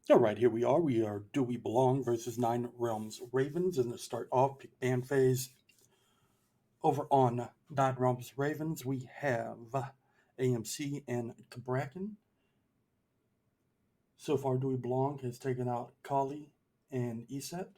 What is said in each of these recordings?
All right, here we are. We are Do We Belong versus Nine Realms Ravens. And to start off, pick band phase. Over on Nine Realms Ravens, we have AMC and Cabrakan. So far, Do We Belong has taken out Kali and Iset.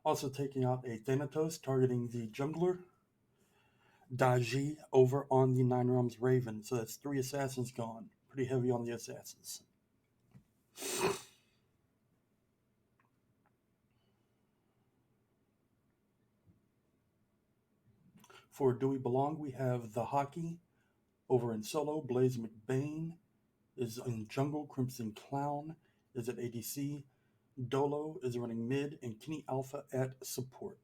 Also taking out a Thanatos, targeting the jungler. Daji over on the Nine Realms Raven. So that's three assassins gone. Pretty heavy on the assassins. For Do We Belong, we have the Hockey over in solo. Blaze McBain is in jungle. Crimson Clown is at ADC. Dolo is running mid, and Kenny Alpha at support.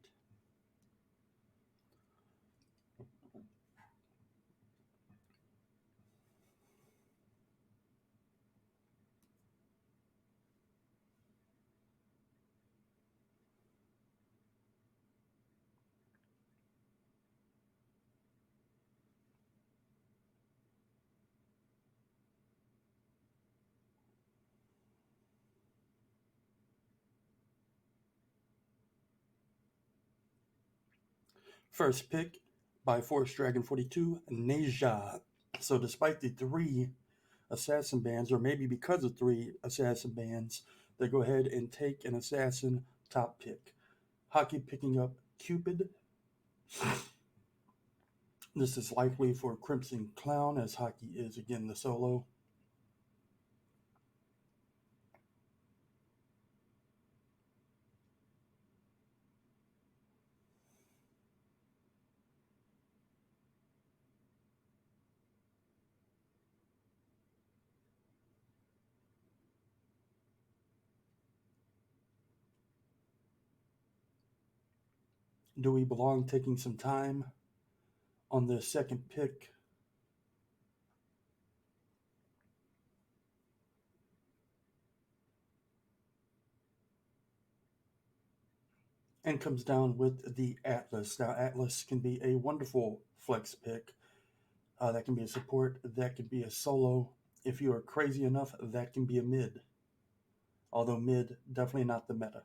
First pick by Forest Dragon 42, Neja. So despite the three assassin bands, or maybe because of three assassin bands, they go ahead and take an assassin top pick. Hockey picking up Cupid. This is likely for Crimson Clown, as Hockey is again the solo. Do We Belong taking some time on the second pick? And comes down with the Atlas. Now, Atlas can be a wonderful flex pick. That can be a support. That can be a solo. If you are crazy enough, that can be a mid. Although mid, definitely not the meta.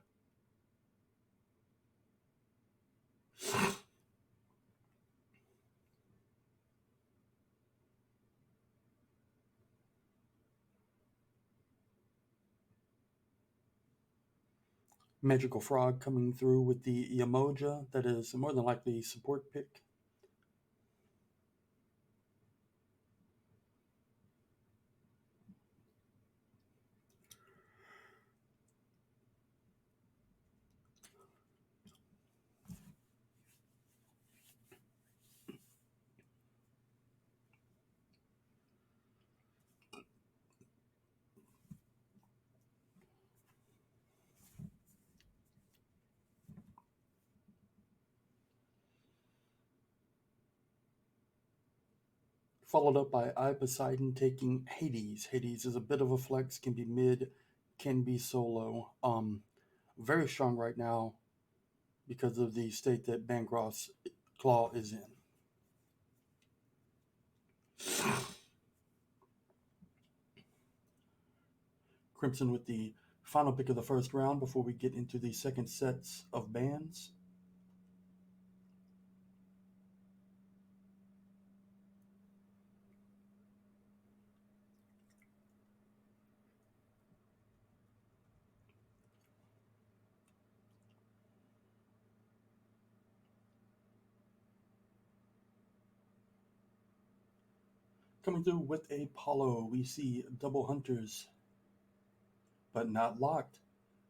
Magical Frog coming through with the Yamoja. That is more than likely support pick. Followed up by I Poseidon taking Hades. Hades is a bit of a flex, can be mid, can be solo. Very strong right now because of the state that Bancroft's Claw is in. Crimson with the final pick of the first round before we get into the second sets of bands. Coming through with a Apollo, we see double hunters, but not locked.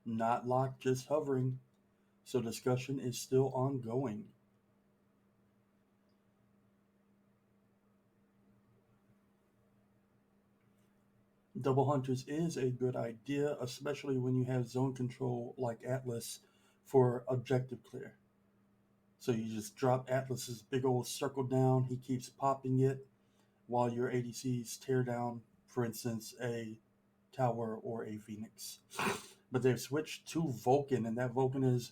Not locked, just hovering. So discussion is still ongoing. Double hunters is a good idea, especially when you have zone control like Atlas for objective clear. So you just drop Atlas's big old circle down, he keeps popping it while your ADCs tear down, for instance, a tower or a phoenix. but they've switched to Vulcan, and that Vulcan is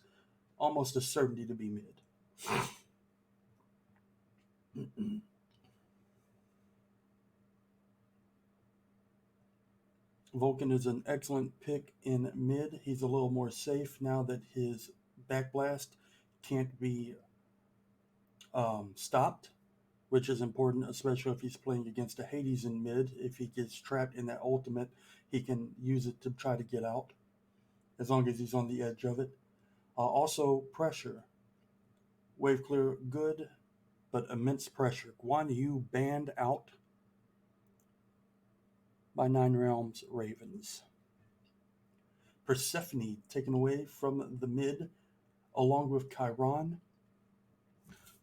almost a certainty to be mid. Vulcan is an excellent pick in mid. He's a little more safe now that his backblast can't be stopped, which is important, especially if he's playing against a Hades in mid. If he gets trapped in that ultimate, he can use it to try to get out, as long as he's on the edge of it. Also, pressure. Wave clear, good, but immense pressure. Guan Yu banned out by Nine Realms Ravens. Persephone taken away from the mid, along with Chiron.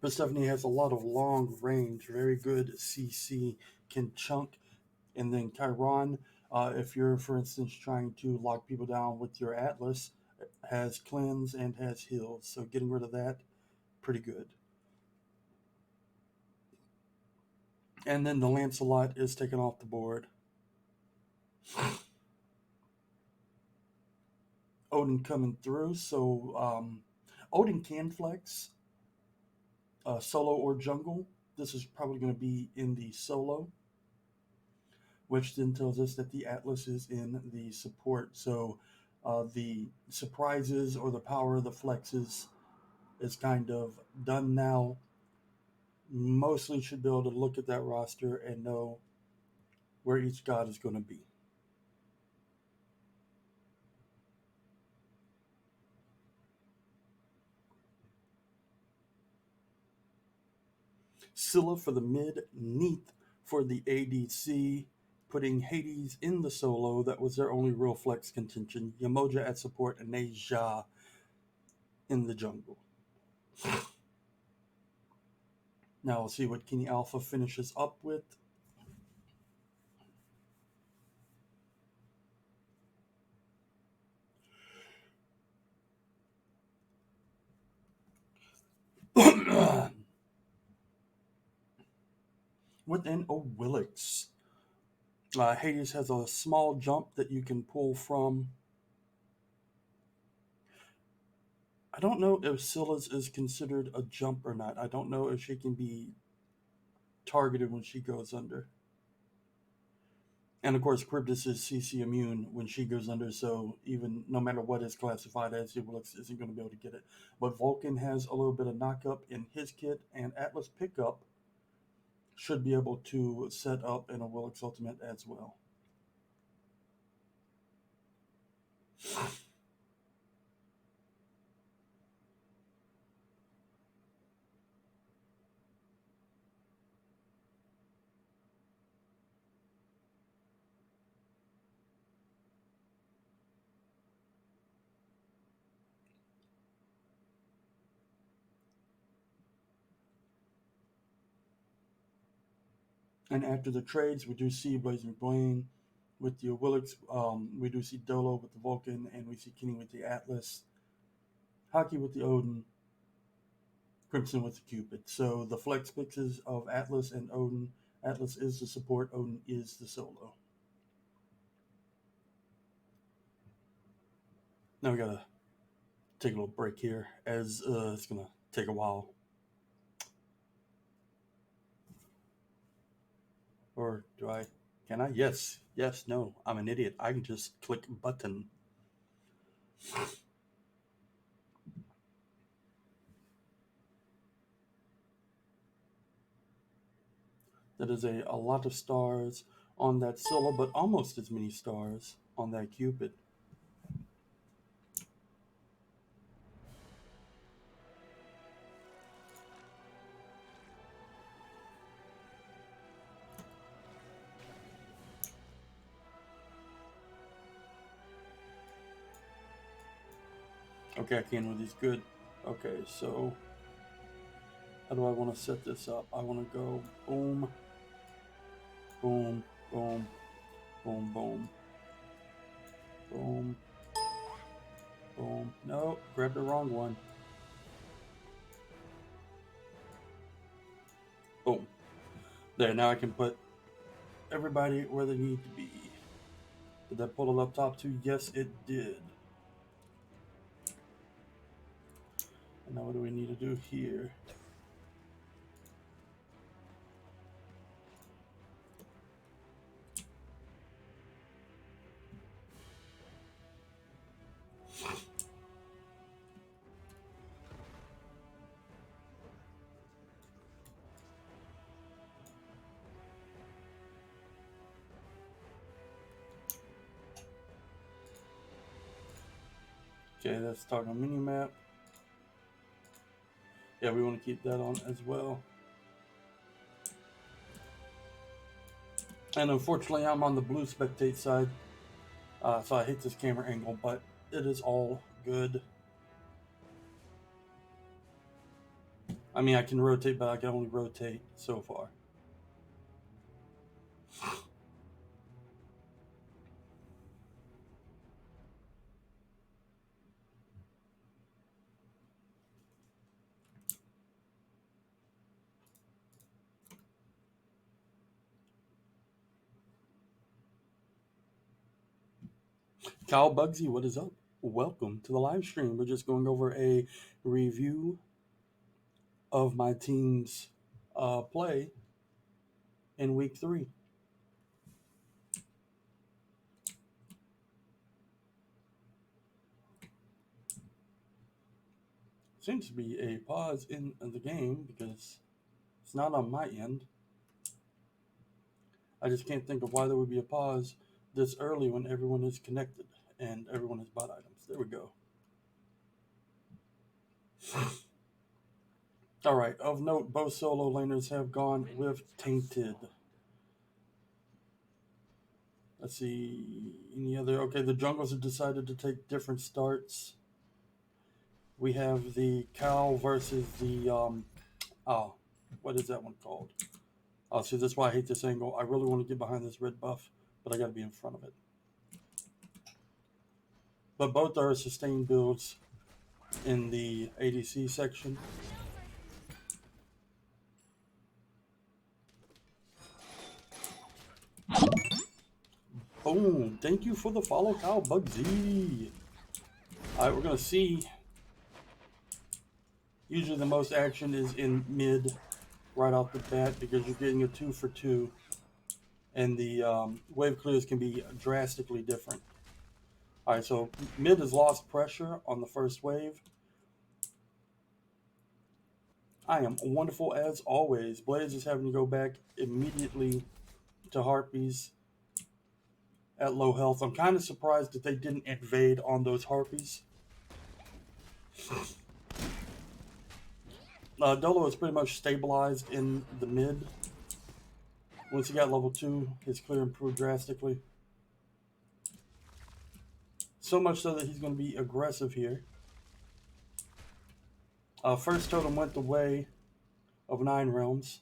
Persephone has a lot of long range, very good CC, can chunk, and then Chiron, if you're, for instance, trying to lock people down with your Atlas, has cleanse and has heals, so getting rid of that, pretty good. And then the Lancelot is taken off the board. Odin coming through, so Odin can flex solo or jungle. This is probably going to be in the solo, which then tells us that the Atlas is in the support. So the surprises or the power of the flexes is kind of done now. Mostly should be able to look at that roster and know where each god is going to be. Scylla for the mid, Neath for the ADC, putting Hades in the solo. That was their only real flex contention. Yamoja at support and Neja in the jungle. Now we'll see what Kenny Alpha finishes up with. Within a Willix, Hades has a small jump that you can pull from. I don't know if Scylla's is considered a jump or not. I don't know if she can be targeted when she goes under. And of course, Cryptus is CC immune when she goes under, so even no matter what is classified as, Willix isn't going to be able to get it. But Vulcan has a little bit of knockup in his kit, and Atlas pickup should be able to set up in a Willix Ultimate as well. And after the trades, we do see Blazing Blaine with the Willix. We do see Dolo with the Vulcan, and we see Kenny with the Atlas. Hockey with the Odin. Crimson with the Cupid. So the flex fixes of Atlas and Odin. Atlas is the support, Odin is the solo. Now we gotta take a little break here, as it's gonna take a while. Or do I? Can I? Yes. Yes. No. I'm an idiot. I can just click button. That is a lot of stars on that Scylla, but almost as many stars on that Cupid. Okay, I can with these. Good. Okay, so how do I want to set this up? I want to go boom, boom, boom, boom, boom, boom, boom. No, grabbed the wrong one. Boom. There, now I can put everybody where they need to be. Did that pull it up top too? Yes, it did. And now what do we need to do here? Okay, that's toggle mini map. Yeah, we want to keep that on as well. And unfortunately, I'm on the blue spectate side, so I hate this camera angle, but it is all good. I mean, I can rotate, but I can only rotate so far. Kyle Bugsy, what is up? Welcome to the live stream. We're just going over a review of my team's play in week 3. Seems to be a pause in the game because it's not on my end. I just can't think of why there would be a pause this early when everyone is connected and everyone has bought items. There we go. All right, of note, both solo laners have gone with Tainted. Let's see, any other? Okay, the jungles have decided to take different starts. We have the cow versus the, what is that one called? Oh, see, that's why I hate this angle. I really want to get behind this red buff, but I got to be in front of it. But both are sustained builds in the ADC section. Boom. Thank you for the follow, Kyle Bugsy. All right, we're going to see. Usually the most action is in mid right off the bat because you're getting a 2 for 2. And the wave clears can be drastically different. All right, so mid has lost pressure on the first wave. I am wonderful as always. Blaze is having to go back immediately to Harpies at low health. I'm kind of surprised that they didn't invade on those Harpies. Dolo is pretty much stabilized in the mid. Once he got level 2, his clear improved drastically. So much so that he's going to be aggressive here. First totem went the way of 9 realms.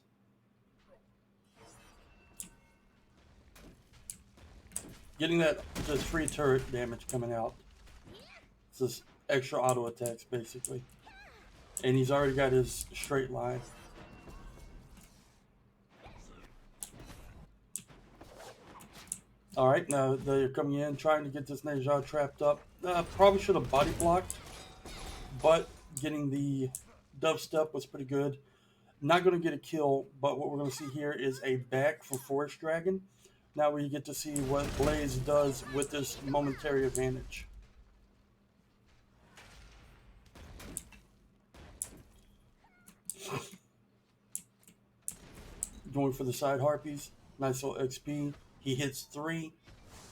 Getting that just free turret damage coming out. It's just extra auto attacks basically. And he's already got his straight line. Alright, now they're coming in trying to get this Nejad trapped up. Probably should have body blocked, but getting the dubstep was pretty good. Not going to get a kill, but what we're going to see here is a back for Forest Dragon. Now we get to see what Blaze does with this momentary advantage. Going for the side Harpies. Nice little XP. He hits 3.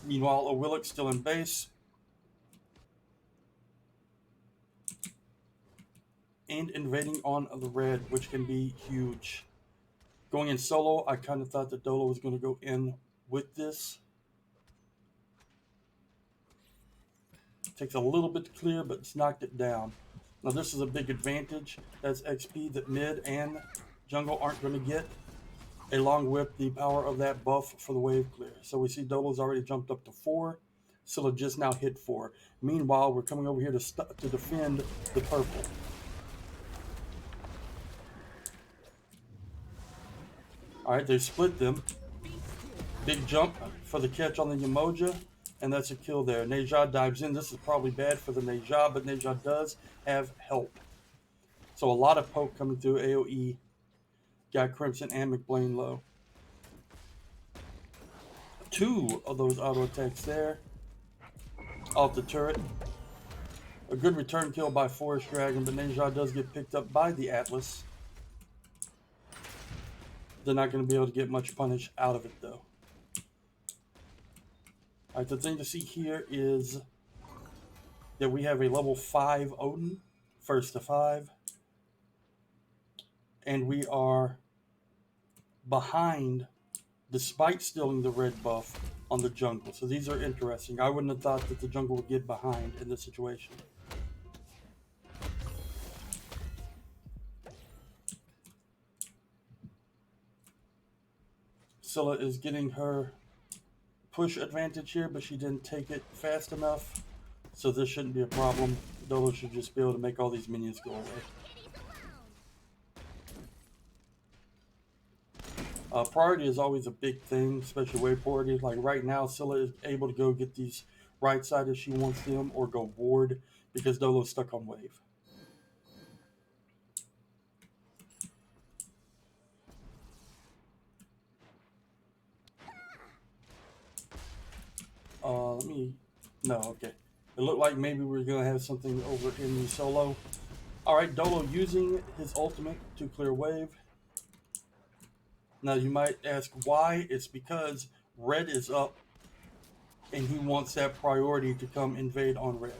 Meanwhile, a Willock still in base. And invading on the red, which can be huge. Going in solo, I kind of thought that Dolo was going to go in with this. Takes a little bit to clear, but it's knocked it down. Now this is a big advantage. That's XP that mid and jungle aren't going to get, along with the power of that buff for the wave clear. So we see Dolo's already jumped up to 4. Scylla just now hit 4. Meanwhile, we're coming over here to defend the purple. All right, they split them. Big jump for the catch on the Yamoja, and that's a kill there. Nejad dives in. This is probably bad for the Nejad, but Nejad does have help. So a lot of poke coming through AoE. Got Crimson and McBlain low. 2 of those auto attacks there. Off the turret. A good return kill by Forest Dragon, but Neja does get picked up by the Atlas. They're not going to be able to get much punish out of it, though. Alright, the thing to see here is that we have a level 5 Odin, first to 5. And we are behind, despite stealing the red buff, on the jungle. So these are interesting. I wouldn't have thought that the jungle would get behind in this situation. Scylla is getting her push advantage here, but she didn't take it fast enough. So this shouldn't be a problem. Dolo should just be able to make all these minions go away. Priority is always a big thing, especially wave priority. Like right now, Scylla is able to go get these right side if she wants them, or go ward because Dolo's stuck on wave. No, okay. It looked like maybe we were going to have something over in the solo. Alright, Dolo using his ultimate to clear wave. Now you might ask why. It's because red is up and he wants that priority to come invade on red.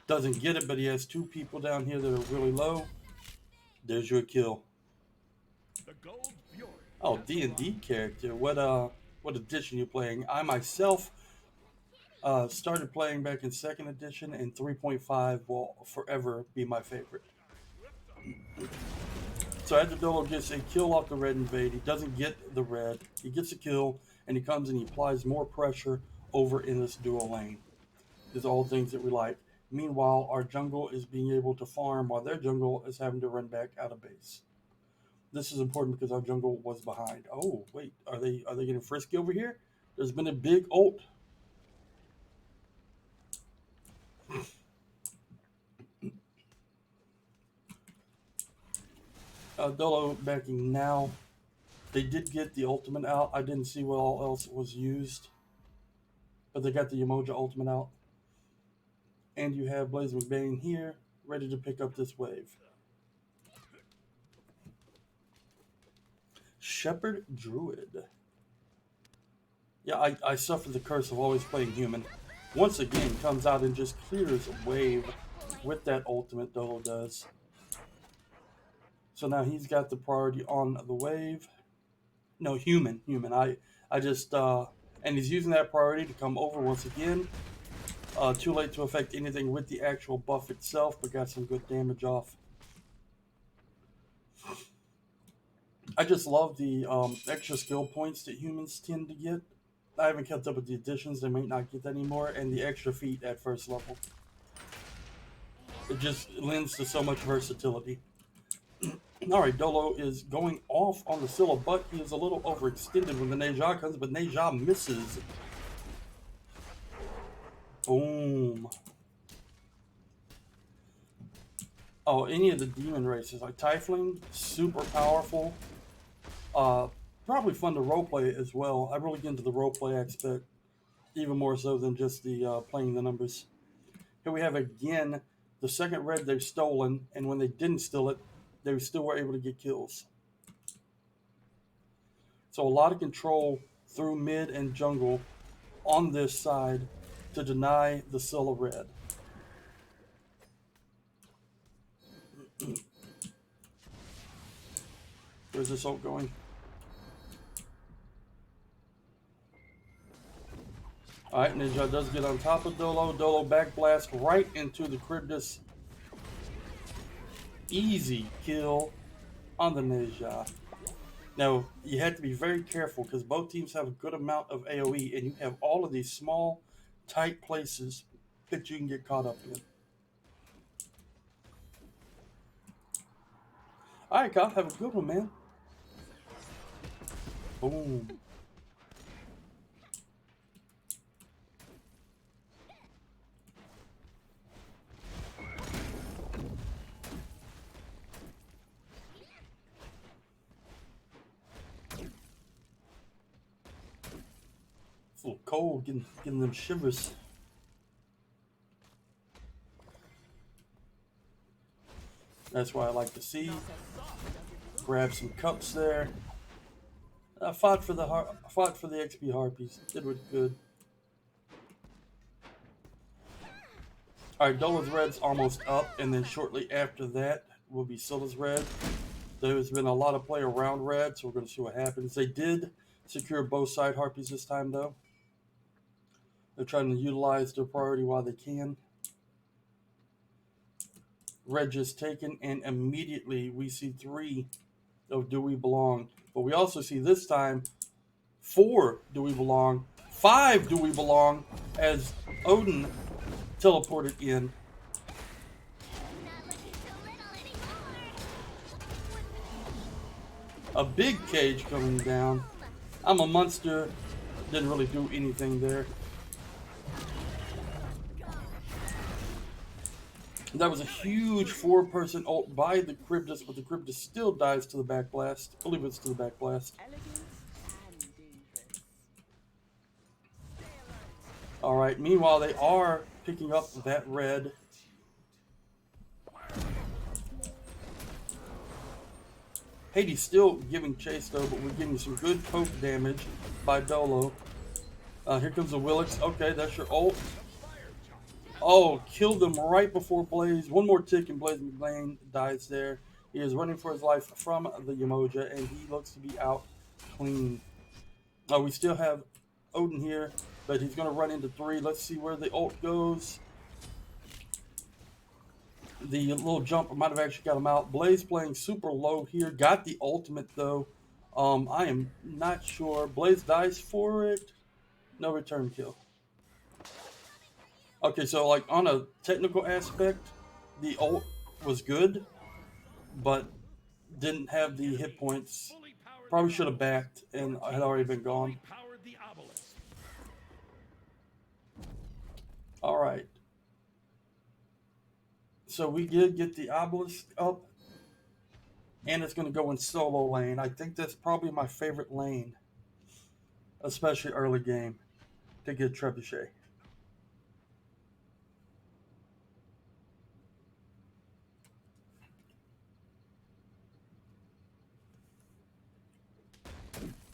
Doesn't get it, but he has 2 people down here that are really low. There's your kill. Oh, D&D character. What edition you playing? I myself started playing back in 2nd edition, and 3.5 will forever be my favorite. So after Dolo gets a kill off the red invade, he doesn't get the red. He gets a kill, and he comes and he applies more pressure over in this duo lane. These are all things that we like. Meanwhile, our jungle is being able to farm while their jungle is having to run back out of base. This is important because our jungle was behind. Oh, wait. Are they getting frisky over here? There's been a big ult. Dolo backing now. They did get the ultimate out. I didn't see what all else was used. But they got the Emoji ultimate out. And you have Blaze McBain here, ready to pick up this wave. Shepherd Druid. Yeah, I suffered the curse of always playing human. Once again, comes out and just clears a wave with that ultimate. Dolo does. So now he's got the priority on the wave. No, human. I just, and he's using that priority to come over once again. Too late to affect anything with the actual buff itself, but got some good damage off. I just love the extra skill points that humans tend to get. I haven't kept up with the additions, they might not get that anymore, and the extra feat at first level. It just lends to so much versatility. Alright, Dolo is going off on the Scylla, but he is a little overextended when the Neja comes, but Neja misses. Boom. Oh, any of the demon races, like Tiefling, super powerful. Probably fun to roleplay as well. I really get into the roleplay aspect, even more so than just the playing the numbers. Here we have again the second red they've stolen, and when they didn't steal it, they still were able to get kills. So a lot of control through mid and jungle on this side to deny the Scylla red. Where's this ult going? Alright, Ninja does get on top of Dolo. Dolo backblast right into the Cryptus. Easy kill on the Ninja. Now, you have to be very careful because both teams have a good amount of AoE, and you have all of these small, tight places that you can get caught up in. Alright, Kyle, have a good one, man. Boom. a little cold, getting them shivers. That's why I like to see. Grab some cups there. I fought for the XP Harpies. Did what good. Alright, Dola's red's almost up, and then shortly after that will be Scylla's red. There's been a lot of play around red, so we're going to see what happens. They did secure both side Harpies this time, though. They're trying to utilize their priority while they can. Red just taken, and immediately we see 3 of DoWeBelong. But we also see this time 4 DoWeBelong, 5 DoWeBelong as Odin teleported in. A big cage coming down. I'm a monster. Didn't really do anything there. That was a huge 4-person ult by the Cryptus, but the Cryptus still dies to the back blast. I believe it's to the back blast. Alright, meanwhile they are picking up that red. Hades still giving chase though, but we're getting some good poke damage by Dolo. Here comes the Willix. Okay, that's your ult. Oh, killed him right before Blaze. One more tick and Blaze McLean dies there. He is running for his life from the Yamoja, and he looks to be out clean. We still have Odin here, but he's going to run into 3. Let's see where the ult goes. The little jump might have actually got him out. Blaze playing super low here. Got the ultimate, though. I am not sure. Blaze dies for it. No return kill. Okay, so like on a technical aspect, the ult was good, but didn't have the hit points. Probably should have backed and had already been gone. Alright. So we did get the obelisk up, and it's going to go in solo lane. I think that's probably my favorite lane, especially early game, to get Trebuchet.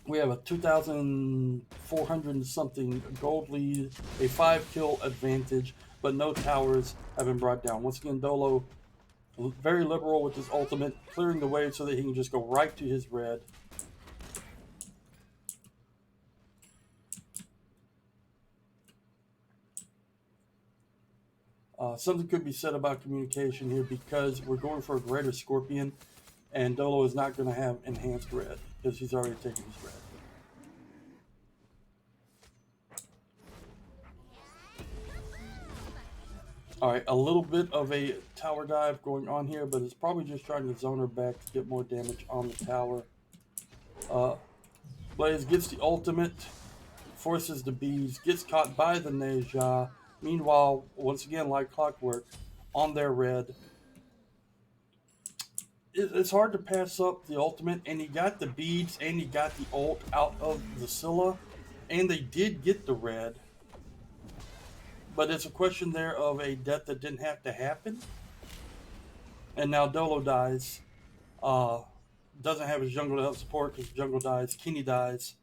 We have a 2,400 and something gold lead, a 5-kill advantage, but no towers have been brought down. Once again, Dolo very liberal with his ultimate, clearing the way so that he can just go right to his red. Something could be said about communication here because we're going for a greater Scorpion, and Dolo is not going to have enhanced red because he's already taken his red. Alright, a little bit of a tower dive going on here, but it's probably just trying to zone her back to get more damage on the tower. Blaze gets the ultimate, forces the bees, gets caught by the Neja. Meanwhile, once again, like clockwork, on their red. It's hard to pass up the ultimate, and he got the beads, and he got the ult out of the Scylla, and they did get the red. But it's a question there of a death that didn't have to happen. And now Dolo dies. Doesn't have his jungle to help support because jungle dies. Kenny dies.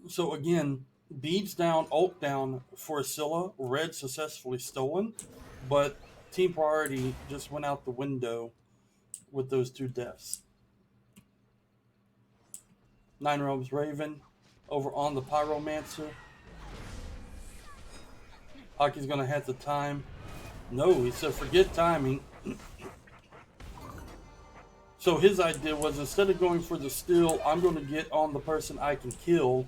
So again, beads down, ult down for Scylla. Red successfully stolen. But team priority just went out the window with those 2 deaths. 9 Realms Raven over on the Pyromancer. Aki's going to have the time. No, he said forget timing. So his idea was instead of going for the steal, I'm going to get on the person I can kill,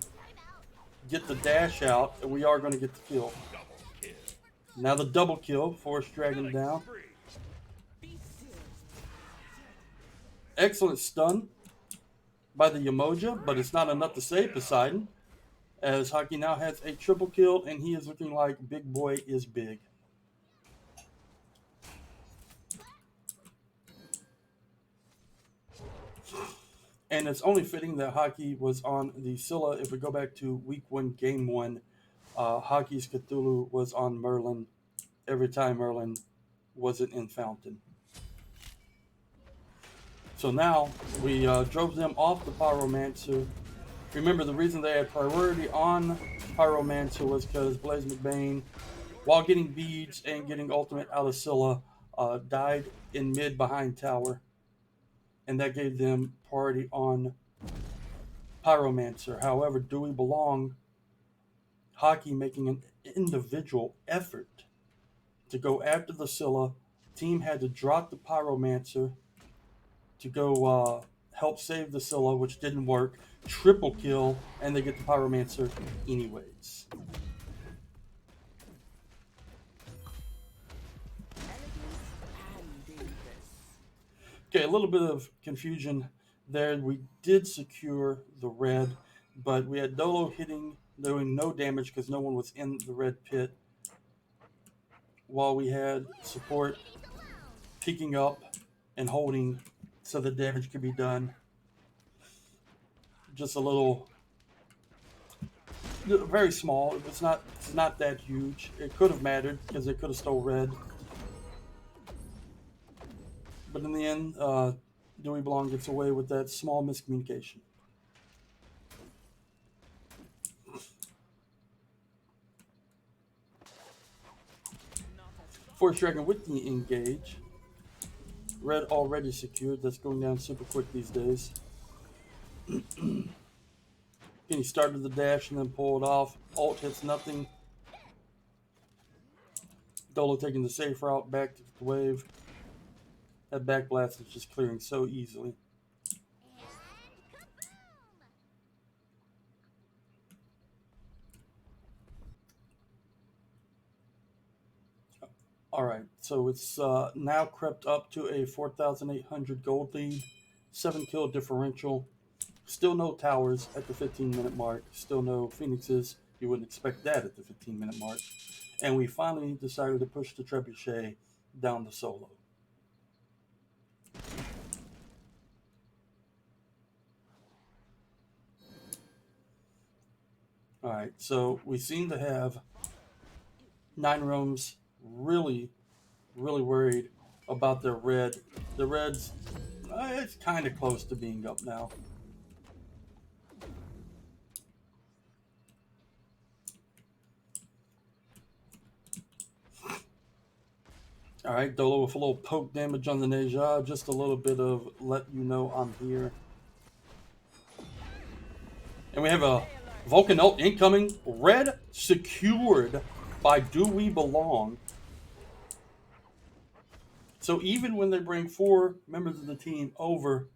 get the dash out, and we are going to get the kill. Now the double kill, Forest Dragon down. Excellent stun by the Yamoja, but it's not enough to save Poseidon, as Haki now has a triple kill, and he is looking like big boy is big. And it's only fitting that Hockey was on the Scylla. If we go back to week 1, game 1, Hockey's Cthulhu was on Merlin every time Merlin wasn't in Fountain. So now we drove them off the Pyromancer. Remember, the reason they had priority on Pyromancer was because Blaze McBain, while getting beads and getting ultimate out of Scylla, died in mid behind tower. And that gave them priority on Pyromancer. However, DoWeBelong, Hockey making an individual effort to go after the Scylla. Team had to drop the Pyromancer to go help save the Scylla, which didn't work. Triple kill, and they get the Pyromancer anyways. Okay, a little bit of confusion there. We did secure the red, but we had Dolo doing no damage because no one was in the red pit, while we had support picking up and holding so the damage could be done. Just a little, very small. It's not that huge. It could have mattered because it could have stole red. But in the end, DoWeBelong gets away with that small miscommunication. Force Dragon with the engage. Red already secured. That's going down super quick these days. He started the dash and then pulled off. Ult hits nothing. Dolo taking the safe route back to the wave. That back blast is just clearing so easily. Alright, so it's now crept up to a 4,800 gold lead. 7 kill differential. Still no towers at the 15-minute mark. Still no phoenixes. You wouldn't expect that at the 15-minute mark. And we finally decided to push the trebuchet down the solo. Alright, so we seem to have 9 Realms really worried about their red. The red's, it's kind of close to being up now. Alright, Dolo with a little poke damage on the Neja. Just a little bit of let you know I'm here. And we have a Vulcan ult incoming. Red secured by DoWeBelong. So even when they bring 4 members of the team over,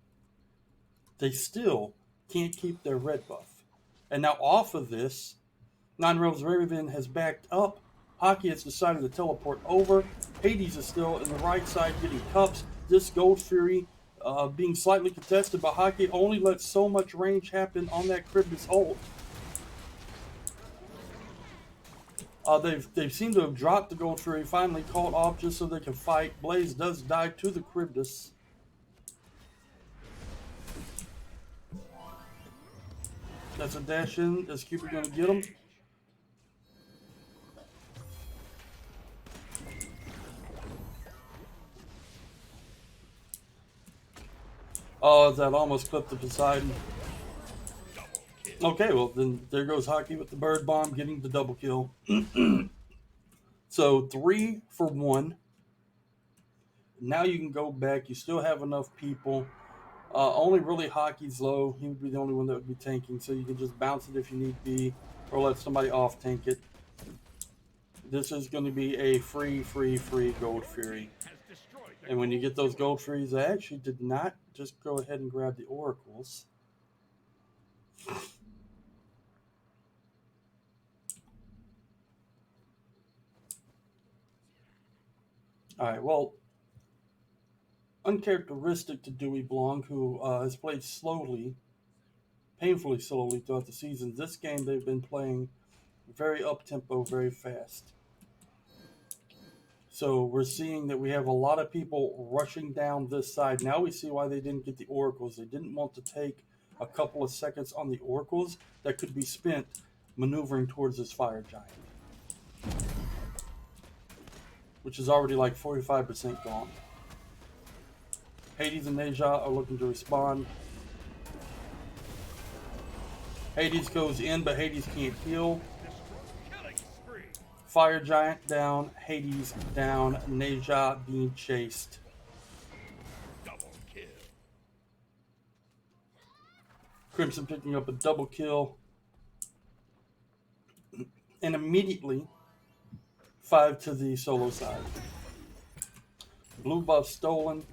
they still can't keep their red buff. And now off of this, 9 Realms Raven has backed up. Hockey has decided to teleport over. Hades is still in the right side getting cups. This Gold Fury being slightly contested, but Hockey only lets so much range happen on that Cryptus ult. They've seemed to have dropped the Gold Fury, finally called off just so they can fight. Blaze does die to the Cryptus. That's a dash in. Is Cupid going to get him? Oh, that almost clipped the Poseidon. Okay, well, then there goes Hockey with the bird bomb, getting the double kill. So 3 for 1. Now you can go back. You still have enough people. Only really Hockey's low. He would be the only one that would be tanking, so you can just bounce it if you need be, or let somebody off tank it. This is going to be a free Gold Fury. And when you get those Gold Furies, I actually did not just go ahead and grab the Oracles. Alright, well, uncharacteristic to DoWeBelong, who has played slowly, painfully slowly throughout the season. This game they've been playing very up-tempo, very fast. So we're seeing that we have a lot of people rushing down this side. Now we see why they didn't get the Oracles. They didn't want to take a couple of seconds on the oracles that could be spent maneuvering towards this fire giant, which is already like 45% gone. Hades and Neja are looking to respond. Hades goes in, but Hades can't heal. Fire giant down, Hades down, Neja being chased. Crimson picking up a double kill. And immediately 5 to the solo side. Blue buff stolen.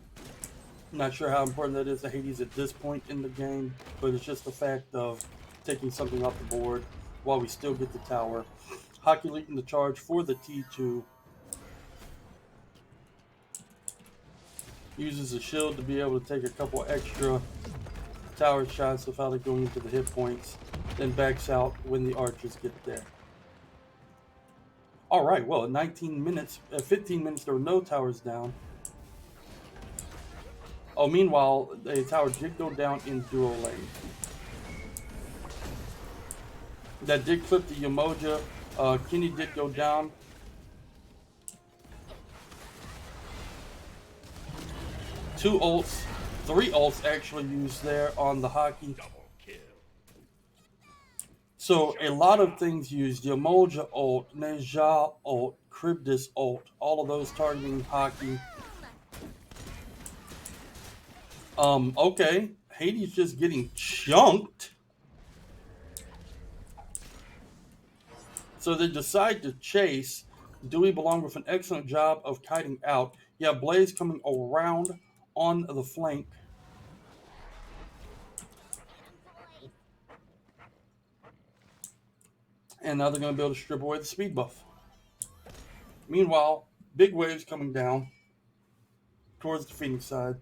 Not sure how important that is to Hades at this point in the game, but it's just the fact of taking something off the board while we still get the tower. Hockey leading the charge for the T2. Uses a shield to be able to take a couple extra tower shots without it going into the hit points. Then backs out when the archers get there. Alright, well, at 15 minutes, there were no towers down. Oh, meanwhile, a tower did go down in duo lane. That did clip the Umoja. Kenny did go down. Three ults actually used there on the Hockey. So a lot of things used. Umoja ult, Neja ult, Cribdus ult, all of those targeting Hockey. Okay. Hades just getting chunked. So they decide to chase. DoWeBelong with an excellent job of kiting out. Yeah, Blaze coming around on the flank. And now they're going to be able to strip away the speed buff. Meanwhile, big waves coming down towards the Phoenix side.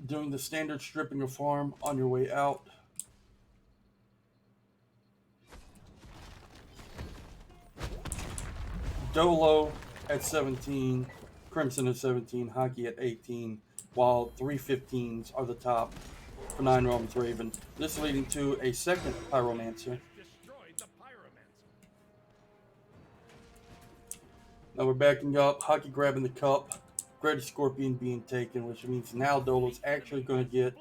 Doing the standard stripping of farm on your way out. Dolo at 17, Crimson at 17, Hockey at 18, while 315s are the top for 9 Roman's Raven. This leading to a second Pyromancer. Now we're backing up, Hockey grabbing the cup, Greatest Scorpion being taken, which means now Dolo's actually going to get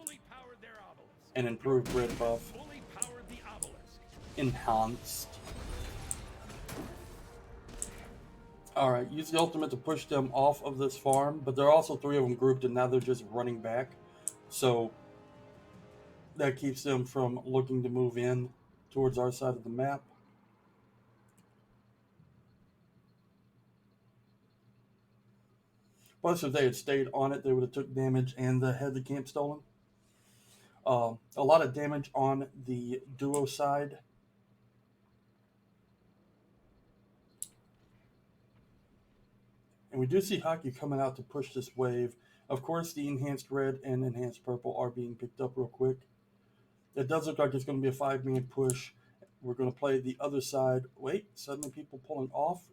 an improved red buff. Enhanced. Alright, use the ultimate to push them off of this farm, but there are also 3 of them grouped and now they're just running back. So that keeps them from looking to move in towards our side of the map. Plus, if they had stayed on it, they would have took damage and had the camp stolen. A lot of damage on the duo side. And we do see Hockey coming out to push this wave. Of course, the enhanced red and enhanced purple are being picked up real quick. It does look like it's going to be a 5-man push. We're going to play the other side. Wait, suddenly people pulling off.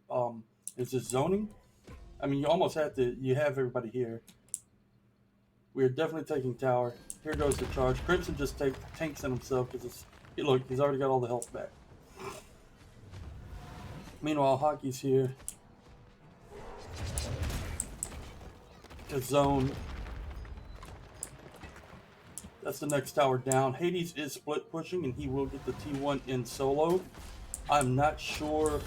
Is this zoning? I mean, you almost have to. You have everybody here. We are definitely taking tower. Here goes the charge. Crimson just tanks in himself because look, he's already got all the health back. Meanwhile, Hockey's here. The zone. That's the next tower down. Hades is split pushing, and he will get the T1 in solo. I'm not sure.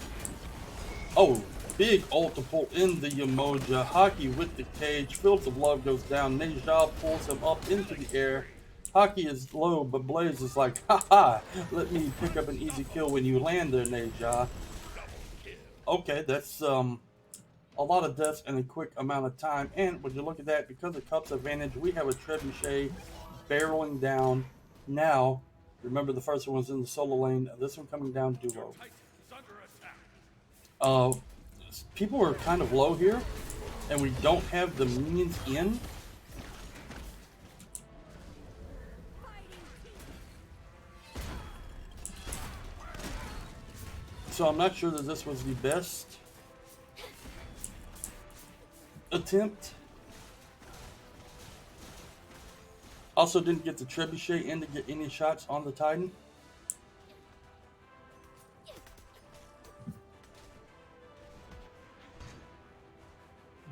Oh, big ult to pull in the Umoja. Hockey with the cage. Fields of Love goes down. Neja pulls him up into the air. Hockey is low, but Blaze is like, haha, let me pick up an easy kill when you land there, Neja. Okay, that's a lot of deaths in a quick amount of time. And when you look at that, because of Cup's advantage, we have a Trebuchet barreling down. Now, remember the first one was in the solo lane. This one coming down duo. People are kind of low here, and we don't have the minions in. So I'm not sure that this was the best attempt Also didn't get the trebuchet in to get any shots on the Titan.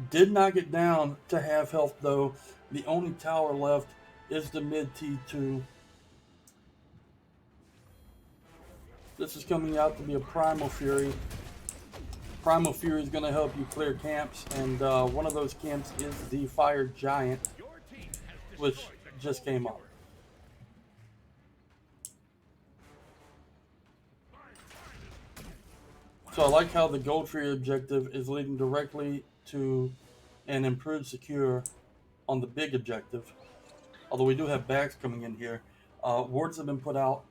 Did not get down to half health though. The only tower left is the mid T2. This is coming out to be a Primal Fury. Primal Fury is going to help you clear camps, and one of those camps is the Fire Giant, which just came up. So I like how the Gold Fury objective is leading directly to an improved secure on the big objective. Although we do have bags coming in here. Wards have been put out.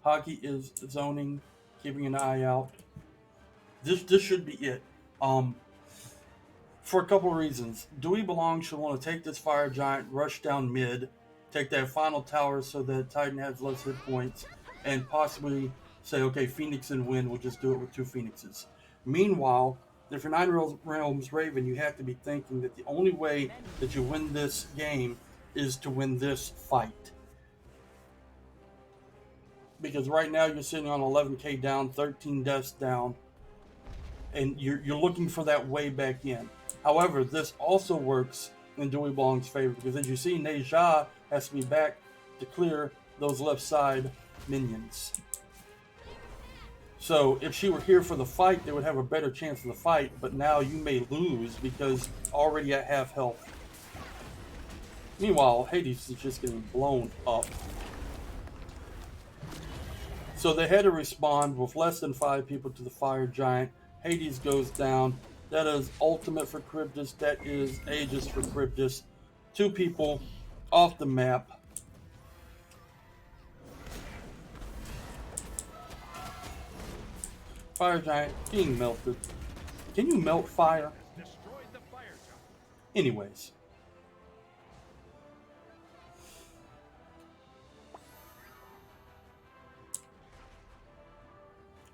Hockey is zoning, keeping an eye out. This should be it. For a couple of reasons. DoWeBelong should want to take this Fire Giant, rush down mid, take that final tower so that Titan has less hit points, and possibly say, okay, Phoenix and win, we'll just do it with 2 Phoenixes. Meanwhile, if you're Nine Realms Raven, you have to be thinking that the only way that you win this game is to win this fight. Because right now you're sitting on 11k down, 13 deaths down, and you're looking for that way back in. However, this also works in DoWeBelong's favor because, as you see, Neja has to be back to clear those left side minions. So if she were here for the fight, they would have a better chance of the fight, but now you may lose because already at half health. Meanwhile, Hades is just getting blown up. So they had to respond with less than 5 people to the Fire Giant. Hades goes down. That is ultimate for Cryptus. That is Aegis for Cryptus. 2 people off the map. Fire Giant being melted. Can you melt fire? Anyways.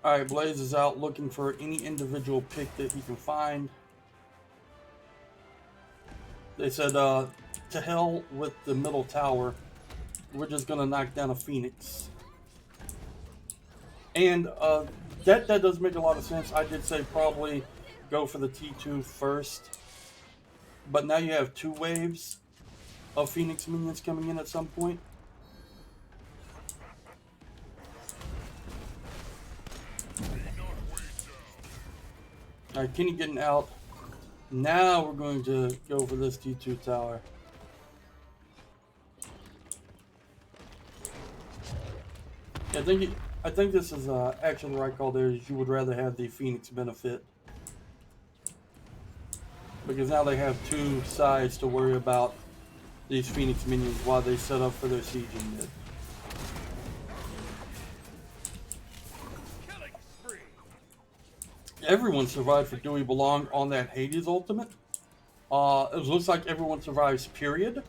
Alright, Blaze is out looking for any individual pick that he can find. They said, to hell with the middle tower. We're just going to knock down a Phoenix. And that does make a lot of sense. I did say probably go for the T2 first. But now you have 2 waves of Phoenix minions coming in at some point. Alright, Kenny getting out. Now we're going to go for this T2 tower. Yeah, I think this is actually the right call there. Is you would rather have the Phoenix benefit. Because now they have 2 sides to worry about these Phoenix minions while they set up for their sieging mid. Everyone survived for DoWeBelong on that Hades ultimate. It looks like everyone survives, period.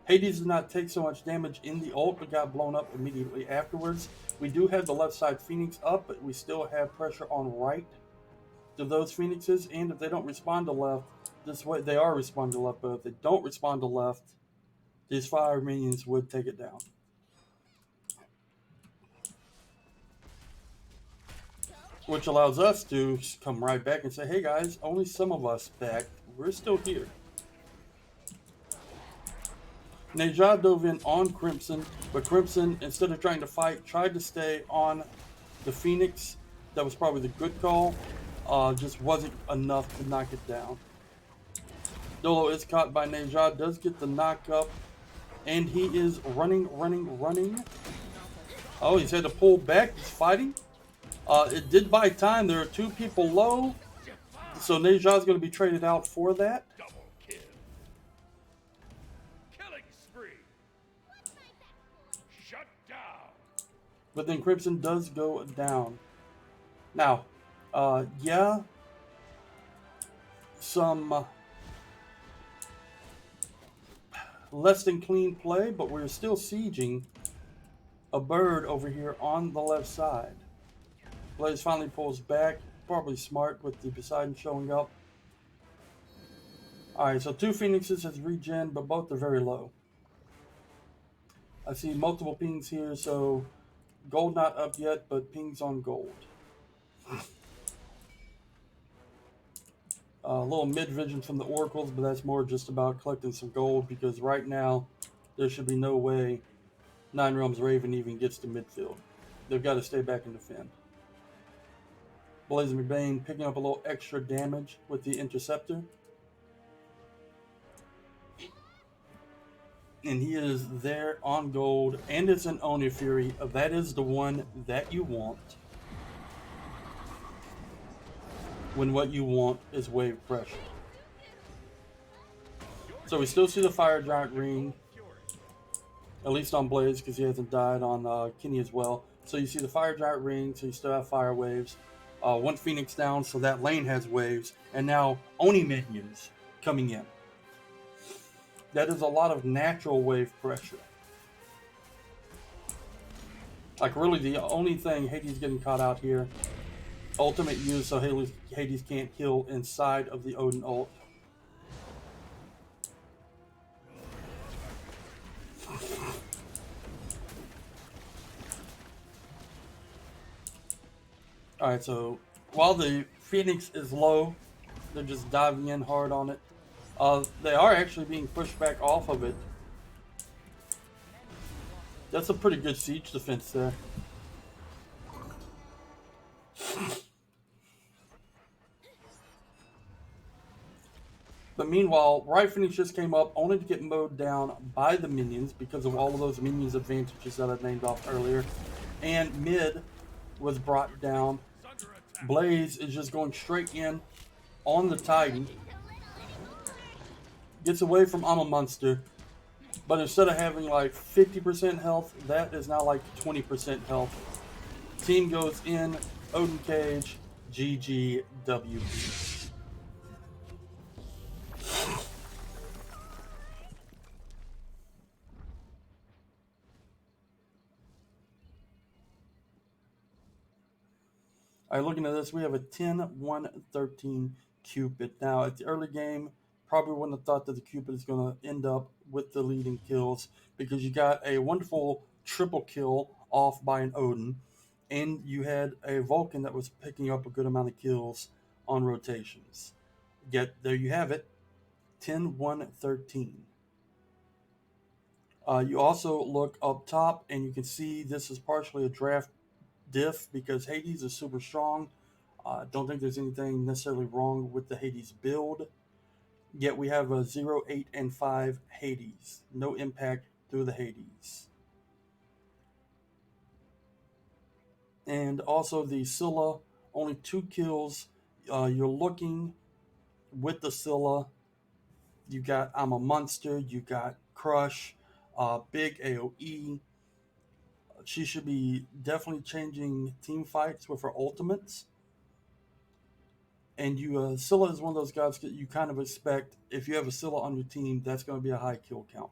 Hades did not take so much damage in the ult, but got blown up immediately afterwards. We do have the left side Phoenix up, but we still have pressure on right to those Phoenixes. And if they don't respond to left, this way they are responding to left, but if they don't respond to left, these fire minions would take it down. Which allows us to come right back and say, hey guys, only some of us back. We're still here. Neja dove in on Crimson, but Crimson, instead of trying to fight, tried to stay on the Phoenix. That was probably the good call. Just wasn't enough to knock it down. Dolo is caught by Neja, does get the knock up, and he is running. Oh, he's had to pull back. He's fighting. It did buy time. There are 2 people low, so Neja is going to be traded out for that. Double kill. Killing spree. Shut down. But then Crimson does go down. Now, yeah, some less than clean play, but we're still sieging a bird over here on the left side. Blaze finally pulls back. Probably smart with the Poseidon showing up. Alright, so 2 Phoenixes has regen, but both are very low. I see multiple pings here, so gold not up yet, but pings on gold. A little mid vision from the oracles, but that's more just about collecting some gold because right now there should be no way Nine Realms Raven even gets to midfield. They've got to stay back and defend. Blazing McBain picking up a little extra damage with the interceptor. And he is there on gold, and it's an Oni Fury. That is the one that you want when what you want is wave pressure. So we still see the Fire Giant ring, at least on Blaze, because he hasn't died on Kenny as well. So you see the Fire Giant ring, so you still have fire waves. One Phoenix down, so that lane has waves. And now Oni minions coming in. That is a lot of natural wave pressure. Like, really, the only thing Hades getting caught out here, ultimate use, so Hades can't heal inside of the Odin ult. Alright, so while the Phoenix is low, they're just diving in hard on it. They are actually being pushed back off of it. That's a pretty good siege defense there. But meanwhile, Right Phoenix just came up only to get mowed down by the minions because of all of those minions advantages that I named off earlier. And mid was brought down. Blaze is just going straight in on the Titan. Gets away from I'm a Monster. But instead of having like 50% health, that is now like 20% health. Team goes in, Odin Cage, GG, WB. All right, looking at this, we have a 10-1-13 Cupid. Now, at the early game, probably wouldn't have thought that the Cupid is going to end up with the leading kills because you got a wonderful triple kill off by an Odin, and you had a Vulcan that was picking up a good amount of kills on rotations. Yet, there you have it, 10-1-13. You also look up top, and you can see this is partially a draft diff because Hades is super strong. Don't think there's anything necessarily wrong with the Hades build. Yet we have a 0, 8, and 5 Hades. No impact through the Hades. And also the Scylla, only 2 kills. You're looking with the Scylla. You got I'm a Monster. You got Crush. Big AoE. She should be definitely changing team fights with her ultimates. And you, Scylla is one of those guys that you kind of expect if you have a Scylla on your team, that's going to be a high kill count.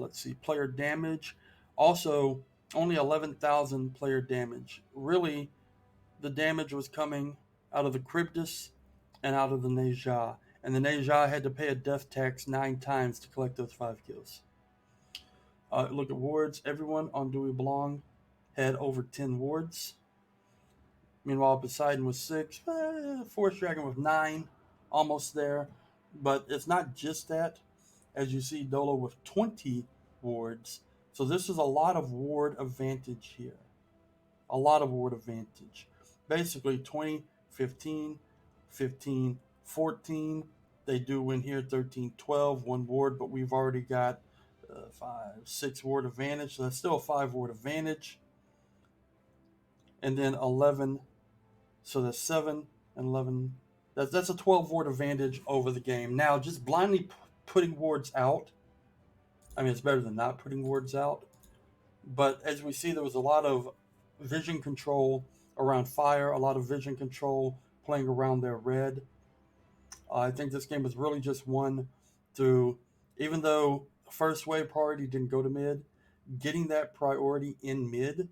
Let's see, player damage. Also, only 11,000 player damage. Really, the damage was coming out of the Cryptus and out of the Neja. And the Neja had to pay a death tax 9 times to collect those 5 kills. Look at wards. Everyone on DoWeBelong had over 10 wards. Meanwhile, Poseidon was 6. Force Dragon with 9. Almost there. But it's not just that. As you see, Dolo with 20 wards. So this is a lot of ward advantage here. A lot of ward advantage. Basically 20, 15, 15, 14. They do win here 13, 12, 1 ward, but we've already got 5, 6 ward advantage. So that's still a 5 ward advantage. And then 11. So that's 7 and 11. That's a 12 ward advantage over the game. Now, just blindly putting wards out, I mean, it's better than not putting wards out. But as we see, there was a lot of vision control around fire, a lot of vision control playing around their red. I think this game was really just won through, even though first wave priority didn't go to mid, getting that priority in mid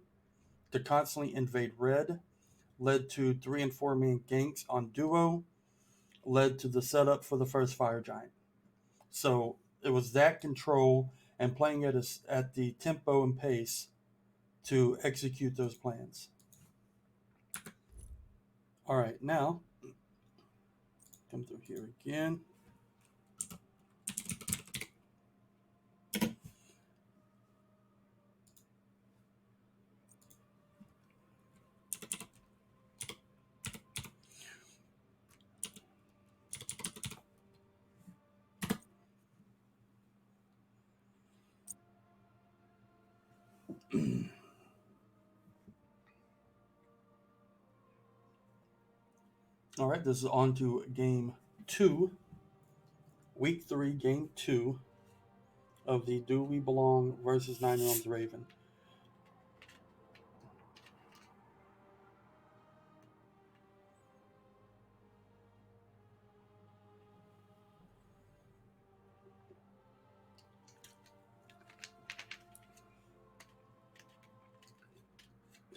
to constantly invade red led to 3 and 4 man ganks on duo, led to the setup for the first Fire Giant. So it was that control, and playing at the tempo and pace to execute those plans. All right, now come through here again. All right, this is on to game two, week three, game two of the Do We Belong versus Nine Realms Raven.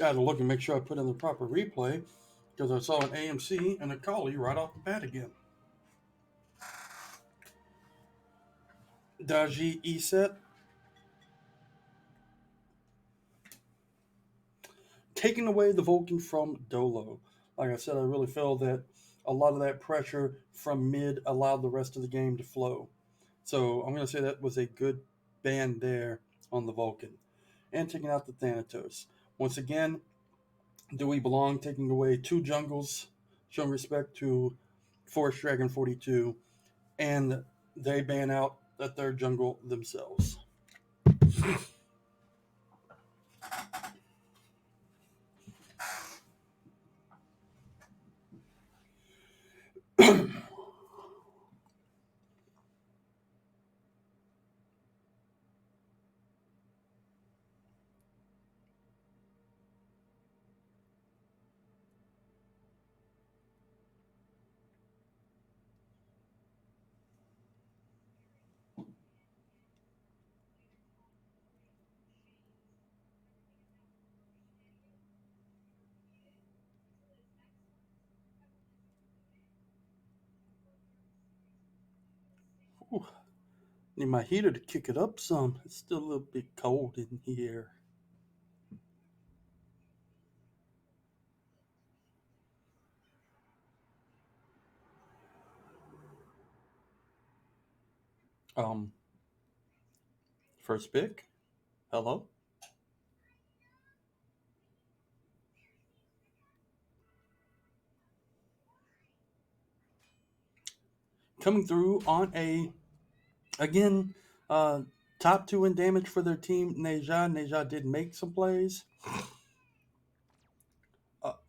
I had to look and make sure I put in the proper replay because I saw an AMC and a Collie right off the bat again. Daji Iset taking away the Vulcan from Dolo. Like I said, I really feel that a lot of that pressure from mid allowed the rest of the game to flow. So I'm going to say that was a good ban there on the Vulcan. And taking out the Thanatos. Once again, Do We Belong taking away two jungles, showing respect to Forest Dragon 42, and they ban out the third jungle themselves. Ooh, need my heater to kick it up some. It's still a little bit cold in here. Um, First pick. Hello. Coming through on a again uh, top two in damage for their team. Neja. Neja did make some plays.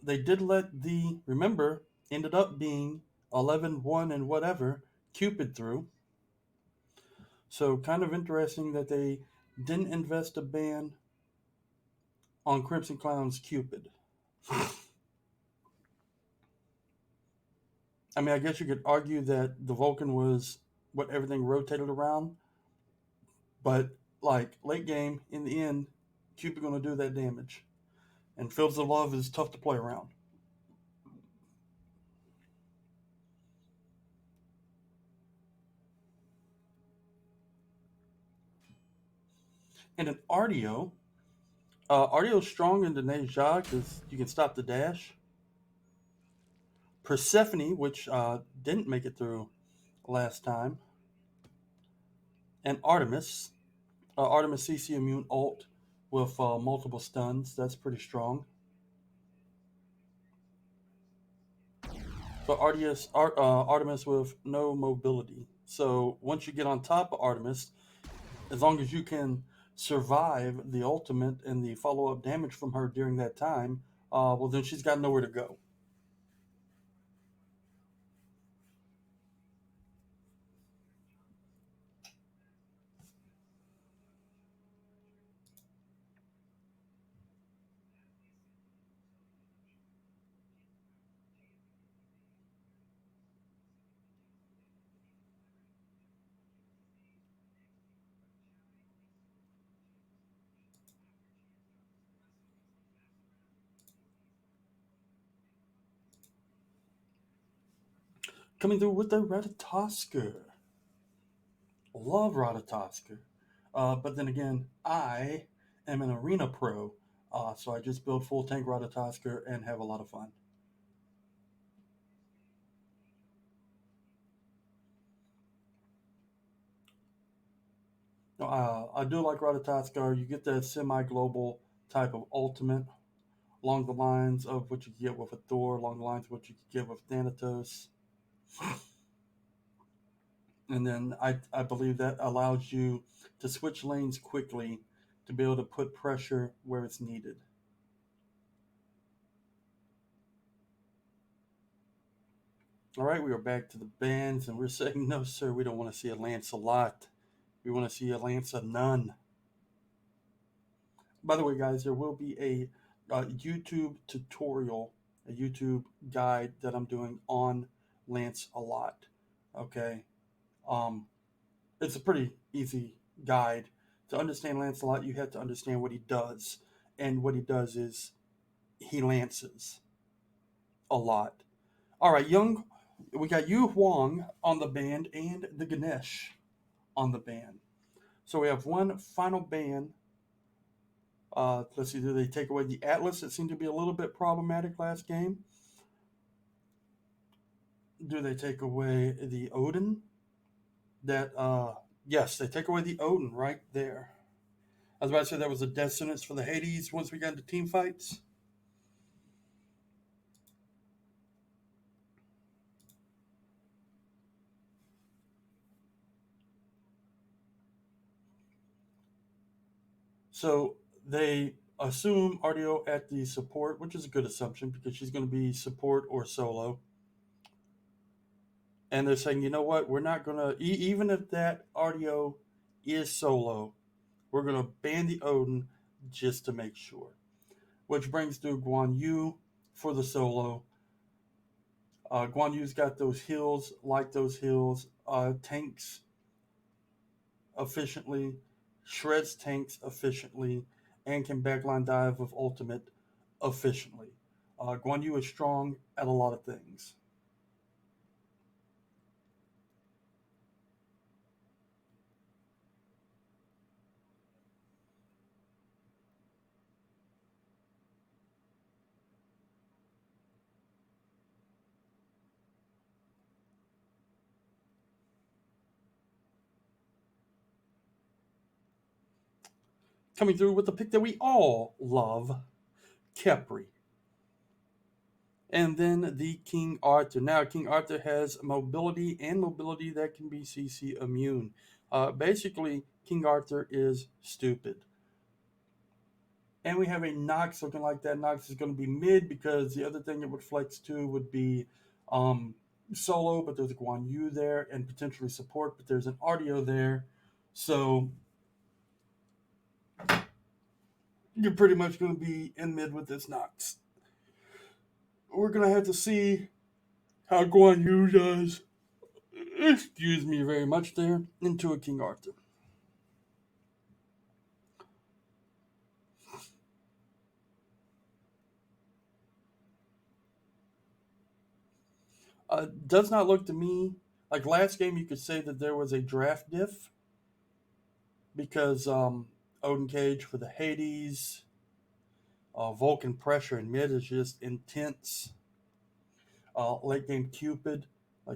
They did let the remember ended up being 11-1 and whatever Cupid through. So kind of interesting that they didn't invest a ban on Crimson Clown's Cupid. I mean, I guess you could argue that the Vulcan was what everything rotated around, but like late game, in the end, Cupid going to do that damage. And Fields of Love is tough to play around. And an Artio. Artio's strong in the Neja because you can stop the dash. Persephone, which didn't make it through last time. And Artemis. Artemis CC immune ult with multiple stuns. That's pretty strong. But Artemis with no mobility. So once you get on top of Artemis, as long as you can survive the ultimate and the follow up damage from her during that time, well, then she's got nowhere to go. Coming through with the Ratatosker. Love Ratatosker. But then again, I am an arena pro, so I just build full tank Ratatoskr and have a lot of fun. I do like Ratatoskr. You get that semi-global type of ultimate along the lines of what you get with a Thor, along the lines of what you get with Thanatos. And then I believe that allows you to switch lanes quickly to be able to put pressure where it's needed. All right, we are back to the bands, and we're saying, no, sir, we don't want to see a Lancelot. We want to see a Lance of none. By the way, guys, there will be a YouTube tutorial, a YouTube guide that I'm doing on Lance a lot. Okay. Um, it's a pretty easy guide. To understand Lancelot, you have to understand what he does. And what he does is he lances a lot. All right, Young, we got Yu Huang on the band and the Ganesh on the band. So we have one final band. Let's see, do they take away the Atlas? It seemed to be a little bit problematic last game. Do they take away the Odin? Yes, they take away the Odin right there. I was about to say that was a death sentence for the Hades once we got into team fights. So they assume Artio at the support, which is a good assumption because she's going to be support or solo. And they're saying, you know what, we're not going to, even if that Artio is solo, we're going to ban the Odin just to make sure. Which brings to Guan Yu for the solo. Guan Yu's got those heals, like those heals, tanks efficiently, shreds tanks efficiently, and can backline dive with ultimate efficiently. Guan Yu is strong at a lot of things. Coming through with the pick that we all love, Khepri. And then the King Arthur. Now, King Arthur has mobility and mobility that can be CC immune. Basically, King Arthur is stupid. And we have a Nox looking like that. Nox is going to be mid because the other thing it would flex to would be um, solo, but there's a Guan Yu there and potentially support, but there's an Artio there. So you're pretty much going to be in mid with this Nox. We're going to have to see how Guan Yu does. Excuse me very much there. Into a King Arthur. Does not look to me like last game. You could say that there was a draft diff because Odin Cage for the Hades, Vulcan pressure in mid is just intense. Late game Cupid,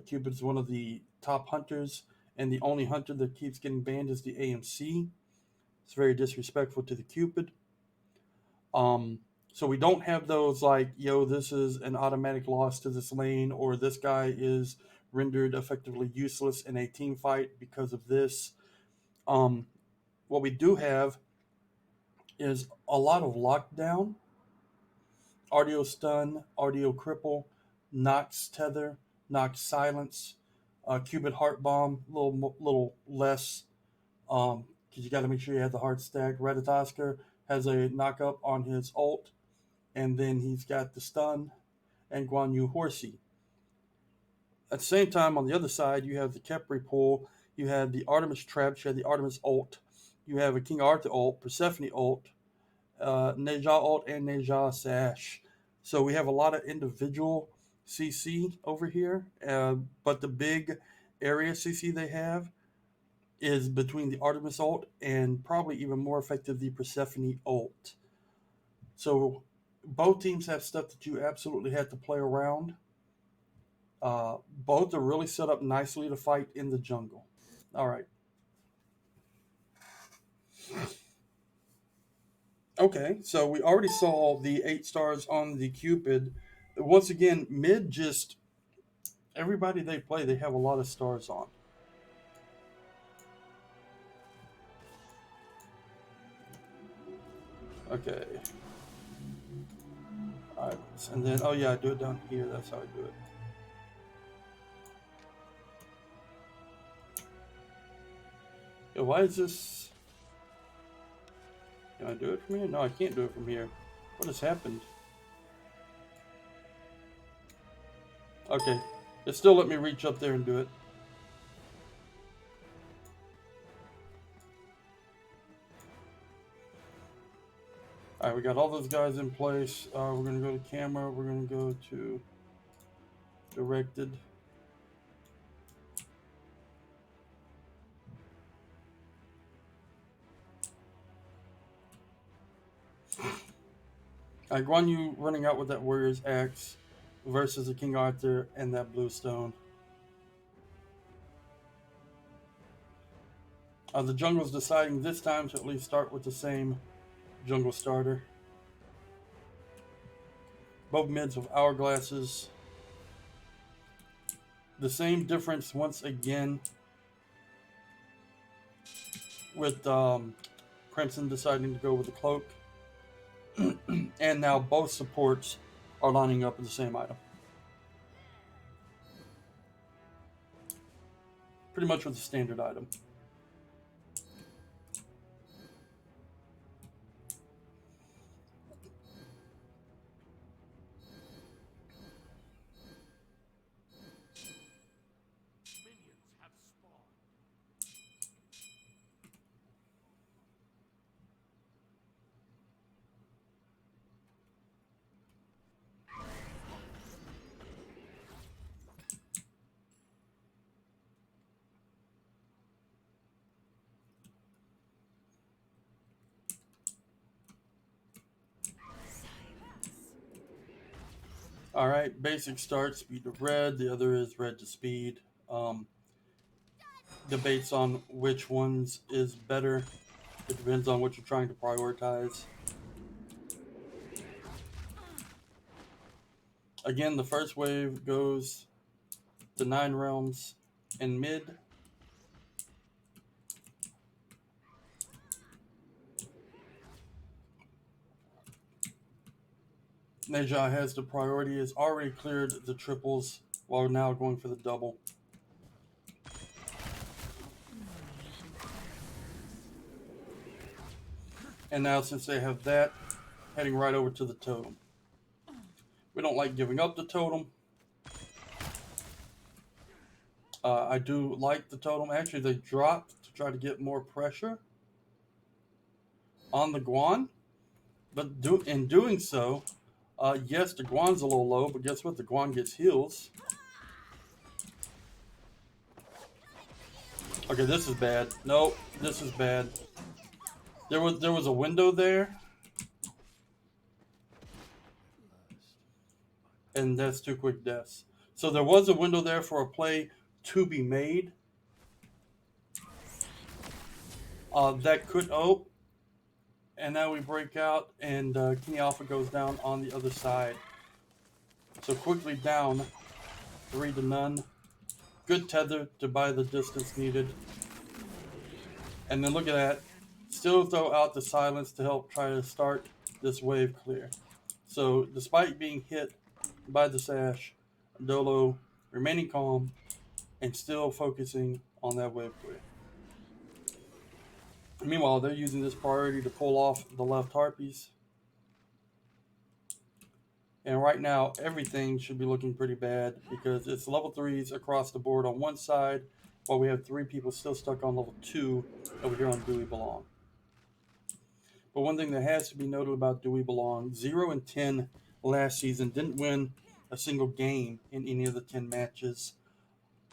Cupid is one of the top hunters, and the only hunter that keeps getting banned is the AMC. It's very disrespectful to the Cupid. Um, so we don't have those like, yo, this is an automatic loss to this lane, or this guy is rendered effectively useless in a team fight because of this. Um, what we do have is a lot of lockdown, Artio stun, Artio cripple, Nox tether, Nox silence, Cupid heart bomb, little less, because you got to make sure you have the heart stack. Ratatoskr has a knock up on his ult, and then he's got the stun and Guan Yu Horsey. At the same time, on the other side, you have the Khepri pull, you have the Artemis trap, you have the Artemis ult, you have a King Arthur ult, Persephone ult, Neja ult, and Neja sash. So we have a lot of individual CC over here, but the big area CC they have is between the Artemis ult and probably even more effective the Persephone ult. So both teams have stuff that you absolutely have to play around. Both are really set up nicely to fight in the jungle. All right. Okay, so we already saw the 8 stars on the Cupid. Once again, mid just everybody they play, they have a lot of stars on. Okay. Alright, and then, oh yeah, I do it down here. That's how I do it. Yeah, why is this? Can I do it from here? No, I can't do it from here. What has happened? Okay, it still let me reach up there and do it. Alright, we got all those guys in place. We're going to go to camera. We're going to go to directed. Alright, Guan Yu running out with that Warrior's Axe versus the King Arthur and that Blue Stone. The jungle's deciding this time to at least start with the same jungle starter. Both mids with hourglasses. The same difference once again with Crimson deciding to go with the cloak. And now both supports are lining up with the same item. Pretty much with the standard item. All right, basic start, speed to red. The other is red to speed. Debates on which ones is better. It depends on what you're trying to prioritize. Again, the first wave goes to 9 realms in mid. Neja has the priority, has already cleared the triples while now going for the double. And now since they have that, heading right over to the totem. We don't like giving up the totem. I do like the totem. Actually, they dropped to try to get more pressure on the Guan. But in doing so, yes, the Guan's a little low, but guess what? The Guan gets heals. Okay, this is bad. Nope, this is bad. There was a window there. And that's 2 quick deaths. So there was a window there for a play to be made. That could... Oh. And now we break out, and King Alpha goes down on the other side. So quickly down, 3 to none. Good tether to buy the distance needed. And then look at that. Still throw out the silence to help try to start this wave clear. So despite being hit by the sash, Dolo remaining calm and still focusing on that wave clear. Meanwhile, they're using this priority to pull off the left harpies. And right now, everything should be looking pretty bad because it's level 3s across the board on one side, while we have 3 people still stuck on level 2 over here on DoWeBelong. But one thing that has to be noted about DoWeBelong, 0-10 last season, didn't win a single game in any of the 10 matches.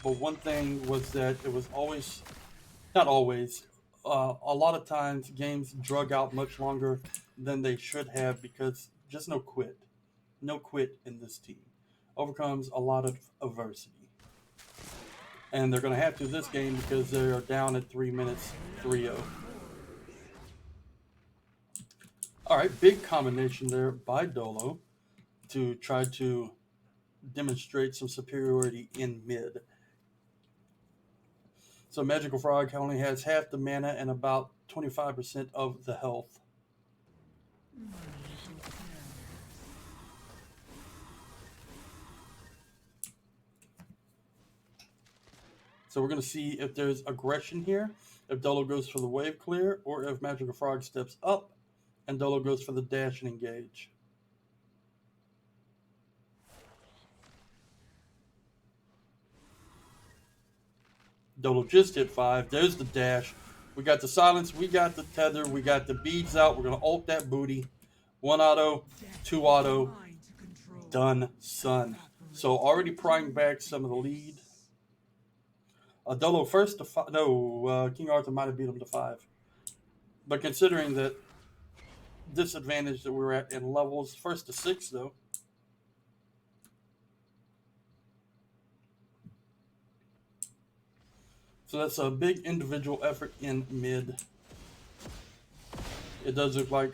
But one thing was that it was always Not always. A lot of times games drug out much longer than they should have because just no quit. No quit in this team. Overcomes a lot of adversity. And they're going to have to this game because they are down at 3 minutes, 3-0. All right, big combination there by Dolo to try to demonstrate some superiority in mid. So Magical Frog only has half the mana and about 25% of the health. So we're going to see if there's aggression here, if Dolo goes for the wave clear, or if Magical Frog steps up and Dolo goes for the dash and engage. Dolo just hit 5. There's the dash. We got the silence. We got the tether. We got the beads out. We're going to ult that booty. 1 auto, 2 auto. Done, son. So already prying back some of the lead. Dolo first to 5. No, King Arthur might have beat him to 5. But considering that disadvantage that we were at in levels, first to 6 though. So that's a big individual effort in mid. It does look like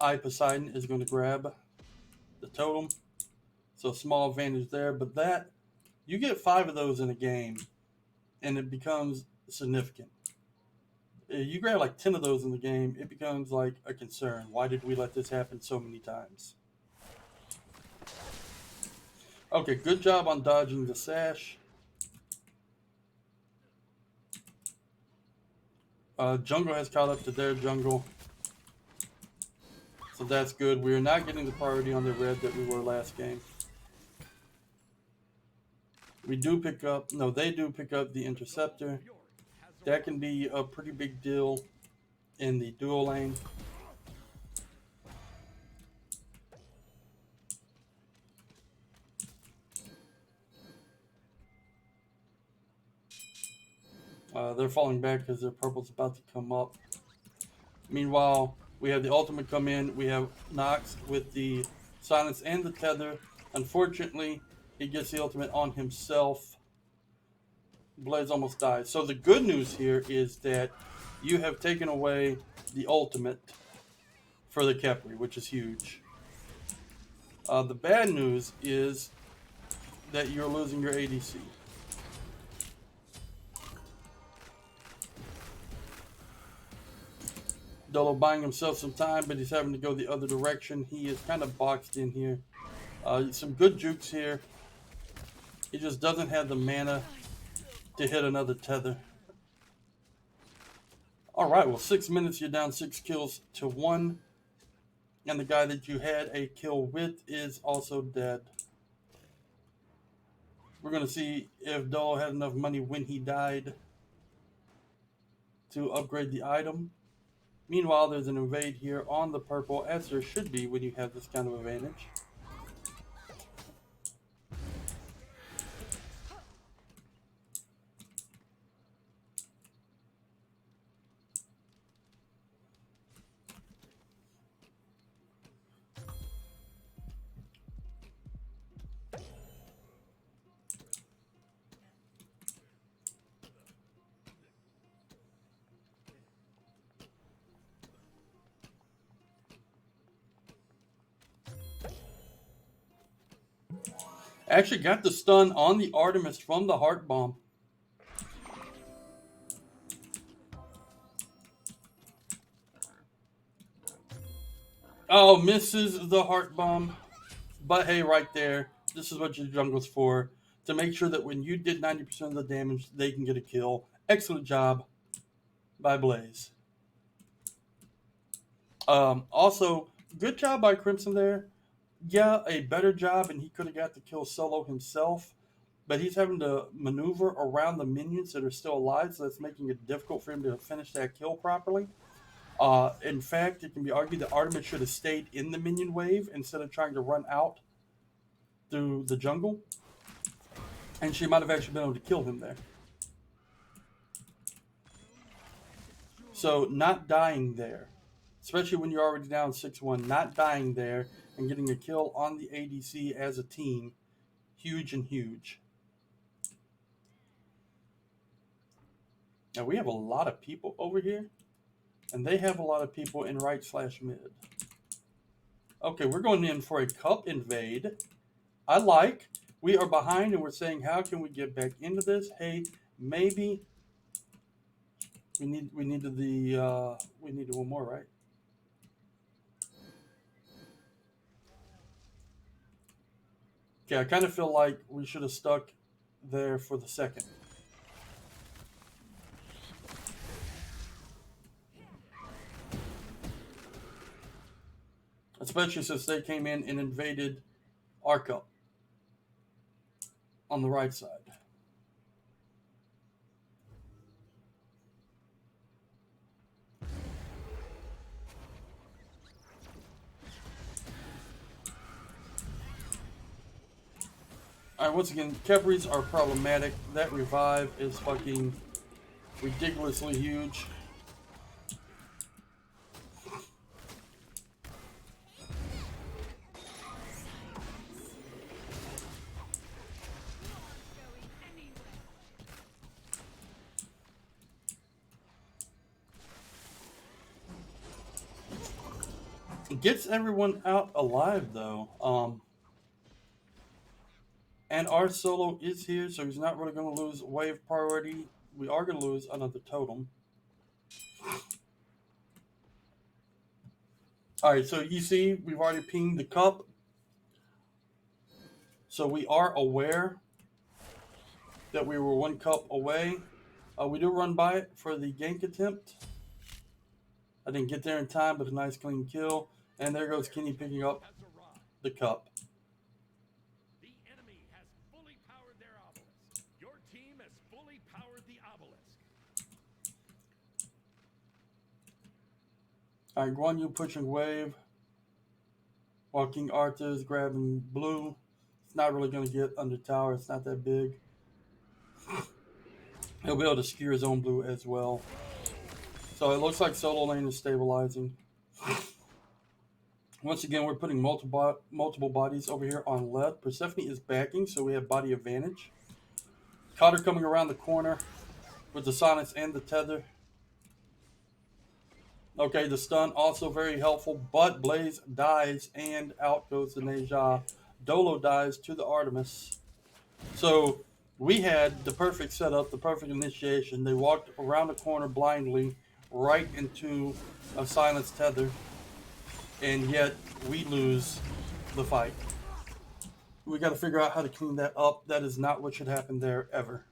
Poseidon is going to grab the totem. So small advantage there. But that, you get 5 of those in a game, and it becomes significant. You grab like 10 of those in the game, it becomes like a concern. Why did we let this happen so many times? Okay, good job on dodging the sash. Jungle has caught up to their jungle. So that's good. We are not getting the priority on the red that we were last game. We do pick up, no, they do pick up the interceptor. That can be a pretty big deal in the dual lane. They're falling back because their purple's about to come up. Meanwhile, we have the ultimate come in. We have Nox with the silence and the tether. Unfortunately, he gets the ultimate on himself. Blaze almost dies. So the good news here is that you have taken away the ultimate for the Khepri, which is huge. The bad news is that you're losing your ADC. Dolo buying himself some time, but he's having to go the other direction. He is kind of boxed in here. Some good jukes here. He just doesn't have the mana to hit another tether. All right, well, 6 minutes, you're down 6 kills to 1. And the guy that you had a kill with is also dead. We're going to see if Dolo had enough money when he died to upgrade the item. Meanwhile, there's an invade here on the purple, as there should be when you have this kind of advantage. Actually got the stun on the Artemis from the Heart Bomb. Oh, misses the Heart Bomb. But hey, right there, this is what your jungle's for. To make sure that when you did 90% of the damage, they can get a kill. Excellent job by Blaze. Also, good job by Crimson there. Yeah, a better job, and he could have got the kill solo himself. But he's having to maneuver around the minions that are still alive, so that's making it difficult for him to finish that kill properly. In fact, it can be argued that Artemis should have stayed in the minion wave instead of trying to run out through the jungle. And she might have actually been able to kill him there. So not dying there, especially when you're already down 6-1, not dying there and getting a kill on the ADC as a team, huge and huge. Now we have a lot of people over here, and they have a lot of people in right/mid. Okay, we're going in for a cup invade. I like. We are behind, and we're saying, how can we get back into this? Hey, maybe we needed one more, right? Okay, I kind of feel like we should have stuck there for the second. Especially since they came in and invaded our cup on the right side. Alright, once again, Kepris are problematic. That revive is fucking ridiculously huge. It gets everyone out alive, though. And our solo is here, so he's not really going to lose wave priority. We are going to lose another totem. Alright, so you see, we've already pinged the cup. So we are aware that we were one cup away. We do run by it for the gank attempt. I didn't get there in time, but a nice clean kill. And there goes Kenny picking up the cup. The enemy has fully powered their obelisk. Your team has fully powered the obelisk. Alright, Guan Yu pushing wave. While King Arthur is grabbing blue. It's not really going to get under tower. It's not that big. He'll be able to skewer his own blue as well. So it looks like solo lane is stabilizing. Once again, we're putting multiple bodies over here on left. Persephone is backing, so we have body advantage. Cotter coming around the corner with the silence and the tether. Okay, the stun also very helpful, but Blaze dies and out goes the Neja. Dolo dies to the Artemis. So we had the perfect setup, the perfect initiation. They walked around the corner blindly right into a silence tether, and yet we lose the fight. We got to figure out how to clean that up. That is not what should happen there ever.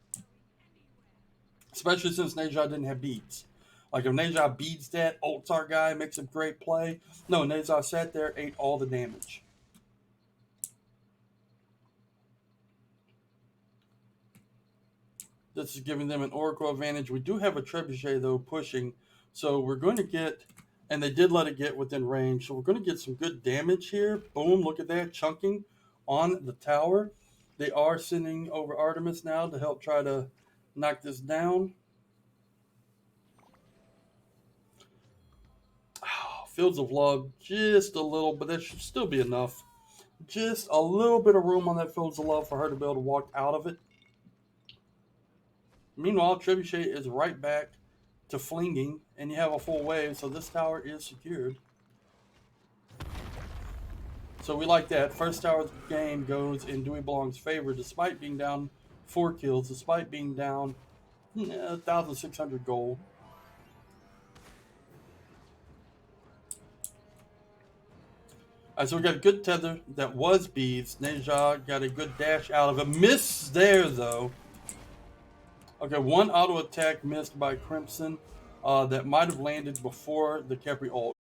Especially since Neja didn't have beads. Like if Neja beats that, ults our guy, makes a great play. No, Neja sat there, ate all the damage. This is giving them an Oracle advantage. We do have a Trebuchet, though, pushing. So we're going to get, and they did let it get within range. So we're going to get some good damage here. Boom, look at that, chunking on the tower. They are sending over Artemis now to help try to knock this down. Fields of Love, just a little, but that should still be enough. Just a little bit of room on that Fields of Love for her to be able to walk out of it. Meanwhile, Trebuchet is right back to flinging, and you have a full wave, so this tower is secured. So we like that. First tower of the game goes in DoWeBelong's favor, despite being down 4 kills, despite being down 1,600 gold. Alright, so we got a good tether that was beads. Neja got a good dash out of it. Miss there, though. Okay, one auto attack missed by Crimson that might have landed before the Kepri ult.